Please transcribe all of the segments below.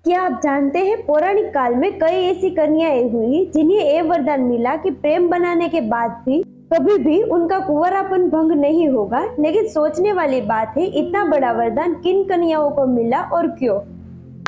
क्या आप जानते हैं पौराणिक काल में कई ऐसी कन्याएं हुई जिन्हें ये वरदान मिला कि प्रेम बनाने के बाद भी कभी भी उनका कुंवारापन भंग नहीं होगा। लेकिन सोचने वाली बात है, इतना बड़ा वरदान किन कन्याओं को मिला और क्यों।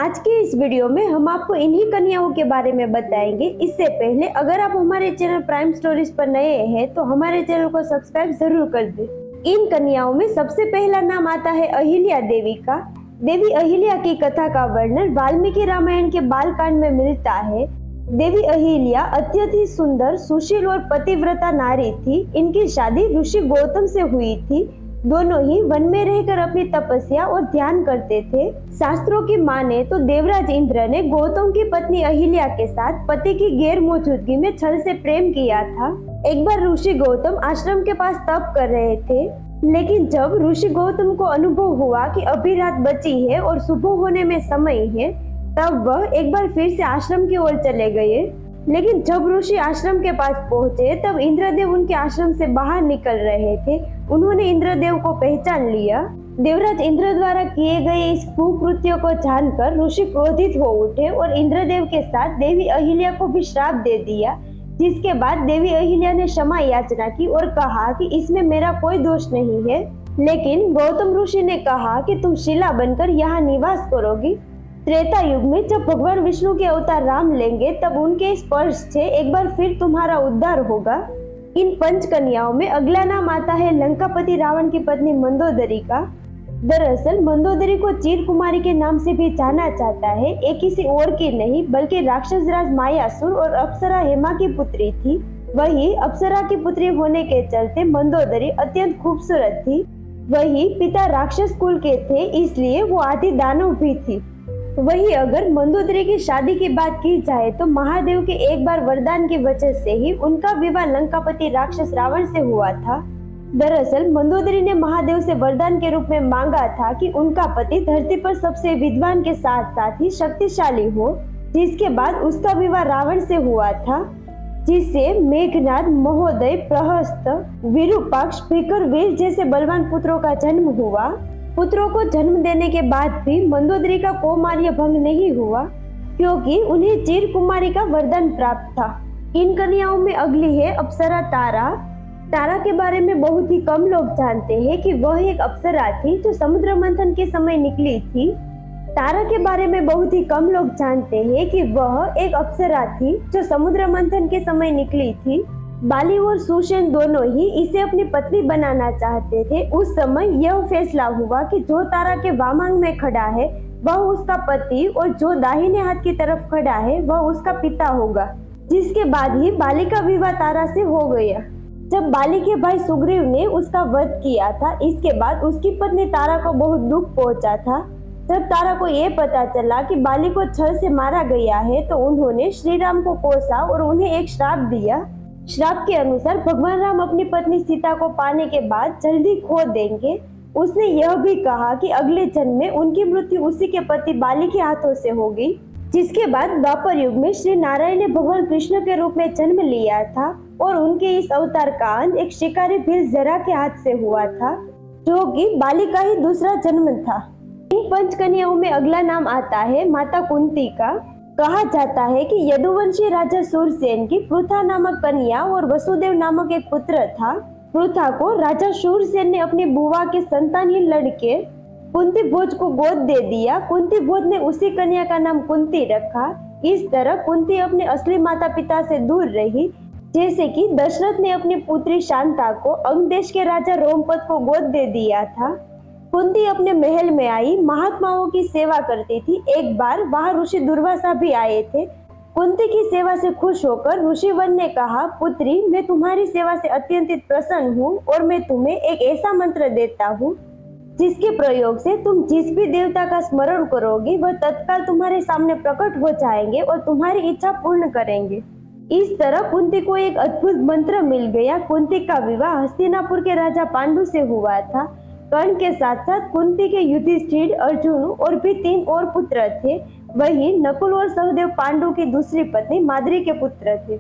आज के इस वीडियो में हम आपको इन्हीं कन्याओं के बारे में बताएंगे। इससे पहले अगर आप हमारे चैनल प्राइम स्टोरीज पर नए हैं तो हमारे चैनल को सब्सक्राइब जरूर कर दें। इन कन्याओं में सबसे पहला नाम आता है अहिल्या देवी का। देवी अहिल्या की कथा का वर्णन वाल्मीकि रामायण के बालकांड में मिलता है। देवी अहिल्या अत्यंत ही सुंदर, सुशील और पतिव्रता नारी थी। इनकी शादी ऋषि गौतम से हुई थी। दोनों ही वन में रहकर अपनी तपस्या और ध्यान करते थे। शास्त्रों की माने तो देवराज इंद्र ने गौतम की पत्नी अहिल्या के साथ पति की गैर मौजूदगी में छल से प्रेम किया था। एक बार ऋषि गौतम आश्रम के पास तप कर रहे थे, लेकिन जब ऋषि गौतम को अनुभव हुआ कि अभी रात बची है और सुबह होने में समय है, तब वह एक बार फिर से आश्रम की ओर चले गए। लेकिन जब ऋषि आश्रम के पास पहुंचे तब इंद्रदेव उनके आश्रम से बाहर निकल रहे थे। उन्होंने इंद्रदेव को पहचान लिया। देवराज इंद्र द्वारा किए गए इस कुकृत्य को जानकर ऋषि क्रोधित हो उठे और इंद्रदेव के साथ देवी अहिल्या को भी श्राप दे दिया। जिसके बाद देवी अहिल्या ने क्षमा याचना की और कहा कि इसमें मेरा कोई दोष नहीं है। लेकिन गौतम ऋषि ने कहा कि तुम शिला बनकर यहाँ निवास करोगी। त्रेता युग में जब भगवान विष्णु के अवतार राम लेंगे तब उनके स्पर्श से एक बार फिर तुम्हारा उद्धार होगा। इन पंच कन्याओं में अगला नाम आता है लंकापति रावण की पत्नी मंदोदरी का। दरअसल मंदोदरी को चीर कुमारी के नाम से भी जाना जाता है। ये किसी और की नहीं बल्कि राक्षस राज मायासुर और अप्सरा हेमा की पुत्री थी। वही अप्सरा की पुत्री होने के चलते मंदोदरी अत्यंत खूबसूरत थी। वही पिता राक्षस कुल के थे, इसलिए वो आदि दानव भी थी। वही अगर मंदोदरी की शादी की बात की जाए तो महादेव के एक बार वरदान की वजह से ही उनका विवाह लंकापति राक्षस रावण से हुआ था। दरअसल मंदोदरी ने महादेव से वरदान के रूप में मांगा था कि उनका पति धरती पर सबसे विद्वान के साथ साथ ही शक्तिशाली हो। जिसके बाद उसका विवाह रावण से हुआ था, जिससे मेघनाद, महोदय, प्रहस्त, विरूपाक्ष, भीकर वीर जैसे बलवान पुत्रों का जन्म हुआ। पुत्रों को जन्म देने के बाद भी मंदोदरी का कौमार्य भंग नहीं हुआ, क्योंकि उन्हें चीर कुमारी का वरदान प्राप्त था। इन कन्याओं में अगली है अप्सरा तारा। तारा के बारे में बहुत ही कम लोग जानते हैं कि वह एक अप्सरा थी जो समुद्र मंथन के समय निकली थी। तारा के बारे में बहुत ही कम लोग जानते हैं कि वह एक अप्सरा थी जो समुद्र मंथन के समय निकली थी। बाली और सुसेन दोनों ही इसे अपनी पत्नी बनाना चाहते थे। उस समय यह फैसला हुआ कि जो तारा के वामांग में खड़ा है वह उसका पति और जो दाहिने हाथ की तरफ खड़ा है वह उसका पिता होगा। जिसके बाद ही बाली का विवाह तारा से हो गया। जब बाली के भाई सुग्रीव ने उसका वध किया था, इसके बाद उसकी पत्नी तारा को बहुत दुख पहुंचा था। जब तारा को यह पता चला कि बाली को छल से मारा गया है तो उन्होंने श्री राम को कोसा और उन्हें एक श्राप दिया। श्राप के अनुसार भगवान राम अपनी पत्नी सीता को पाने के बाद जल्दी खो देंगे। उसने यह भी कहा कि अगले जन्म में उनकी मृत्यु उसी के पति बाली के हाथों से होगी। जिसके बाद द्वापर युग में श्री नारायण ने भगवान कृष्ण के रूप में जन्म लिया था और उनके इस अवतार का अंत एक शिकारी भील जरा के हाथ से हुआ था, जो कि बाली का ही दूसरा जन्म था। इन पंच कन्याओं में अगला नाम आता है माता कुंती का। कहा जाता है कि यदुवंशी राजा शूरसेन की पृथा नामक कन्या और वसुदेव नामक एक पुत्र था। पृथा को राजा शूरसेन ने अपनी बुआ के संतानहीन लड़के कुंती भोज को गोद दे दिया। कुंती भोज ने उसी कन्या का नाम कुंती रखा। इस तरह कुंती अपने असली माता पिता से दूर रही। जैसे कि दशरथ ने अपनी पुत्री शांता को अंग देश के राजा रोमपद को गोद दे दिया था। कुंती अपने महल में आई, महात्माओं की सेवा करती थी। एक बार वहां ऋषि दुर्वासा भी आए थे। कुंती की सेवा से खुश होकर ऋषिवन ने कहा, पुत्री, मैं तुम्हारी सेवा से अत्यंत प्रसन्न हूँ और मैं तुम्हें एक ऐसा मंत्र देता हूँ जिसके प्रयोग से तुम जिस भी देवता का स्मरण करोगे वह तत्काल तुम्हारे सामने प्रकट हो जाएंगे और तुम्हारी इच्छा पूर्ण करेंगे। इस तरह कुंती को एक अद्भुत मंत्र मिल गया। कुंती का विवाह हस्तिनापुर के राजा पांडु से हुआ था। कर्ण के साथ साथ कुंती के युधिष्ठिर, अर्जुन और भी 3 और पुत्र थे। वही नकुल और सहदेव पांडु की दूसरी पत्नी माद्री के पुत्र थे।